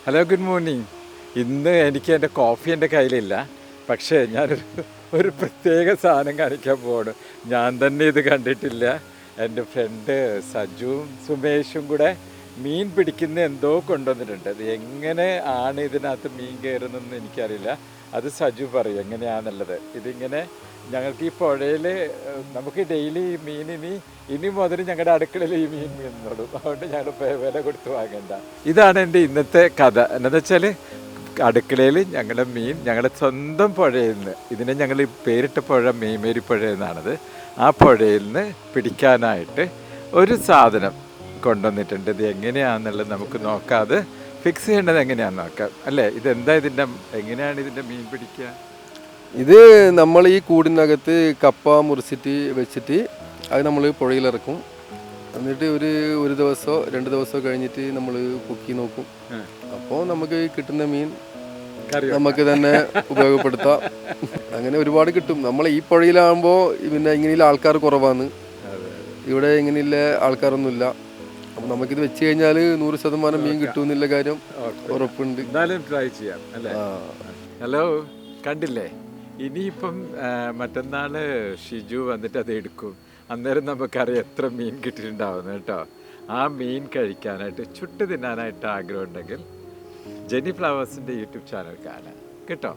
Hello, good morning. ഇന്ന് എനിക്ക് എൻ്റെ കോഫി എൻ്റെ കയ്യിലില്ല. പക്ഷേ ഞാനൊരു പ്രത്യേക സാധനം കാണിക്കാൻ പോവാണ്. ഞാൻ തന്നെ ഇത് കണ്ടിട്ടില്ല. എൻ്റെ ഫ്രണ്ട് സജുവും സുമേഷും കൂടെ മീൻ പിടിക്കുന്ന എന്തോ കൊണ്ടുവന്നിട്ടുണ്ട്. അത് എങ്ങനെ ആണ് ഇതിനകത്ത് മീൻ കയറുന്നതെന്ന് എനിക്കറിയില്ല. അത് സജു പറയും എങ്ങനെയാണെന്നുള്ളത്. ഇതിങ്ങനെ ഞങ്ങൾക്ക് ഈ പുഴയിൽ നമുക്ക് ഡെയിലി ഈ മീൻ ഇനി മുതൽ ഞങ്ങളുടെ അടുക്കളയിൽ ഈ മീൻ വീഴുന്നുള്ളൂ. അതുകൊണ്ട് ഞങ്ങൾ വില കൊടുത്ത് വാങ്ങണ്ട. ഇതാണ് എൻ്റെ ഇന്നത്തെ കഥ. എന്താണെന്ന് വെച്ചാൽ അടുക്കളയിൽ ഞങ്ങളുടെ മീൻ ഞങ്ങളുടെ സ്വന്തം പുഴയിൽ നിന്ന്, ഇതിനെ ഞങ്ങൾ പേരിട്ട പുഴ മെയ്മേരി പുഴ എന്നാണത്. ആ പുഴയിൽ നിന്ന് പിടിക്കാനായിട്ട് ഒരു സാധനം കൊണ്ടുവന്നിട്ടുണ്ട്. ഇത് എങ്ങനെയാണെന്നുള്ളത് നമുക്ക് നോക്കാതെ ഫിക്സ് ചെയ്യേണ്ടത് എങ്ങനെയാണെന്ന് നോക്കാം അല്ലേ. ഇതെന്താ എങ്ങനെയാണ് ഇതിൻ്റെ മീൻ പിടിക്കുക? ഇത് നമ്മൾ ഈ കൂടിനകത്ത് കപ്പ മുറിച്ചിട്ട് വെച്ചിട്ട് അത് നമ്മൾ പുഴയിലിറക്കും. എന്നിട്ട് ഒരു ദിവസമോ 2 ദിവസമോ കഴിഞ്ഞിട്ട് നമ്മൾ പൊക്കി നോക്കും. അപ്പോൾ നമുക്ക് കിട്ടുന്ന മീൻ നമുക്ക് തന്നെ ഉപയോഗപ്പെടുത്താം. അങ്ങനെ ഒരുപാട് കിട്ടും. നമ്മൾ ഈ പുഴയിലാകുമ്പോൾ പിന്നെ ഇങ്ങനെയുള്ള ആൾക്കാർ കുറവാണ്. ഇവിടെ ഇങ്ങനെയുള്ള ആൾക്കാരൊന്നുമില്ല. അപ്പം നമുക്കിത് വെച്ച് കഴിഞ്ഞാൽ 100% മീൻ കിട്ടുമെന്നുള്ള കാര്യം ഉറപ്പുണ്ട്. എന്തായാലും ട്രൈ ചെയ്യാം അല്ലേ. ഹലോ, കണ്ടില്ലേ? ഇനിയിപ്പം മറ്റന്നാൾ ഷിജു വന്നിട്ട് അത് എടുക്കും. അന്നേരം നമുക്കറിയാം എത്ര മീൻ കിട്ടിയിട്ടുണ്ടാവുന്നു കേട്ടോ. ആ മീൻ കഴിക്കാനായിട്ട് ചുട്ട് തിന്നാനായിട്ട് ആഗ്രഹം ഉണ്ടെങ്കിൽ ജെന്നി ഫ്ലവേഴ്സിൻ്റെ യൂട്യൂബ് ചാനൽ കാണാം കേട്ടോ.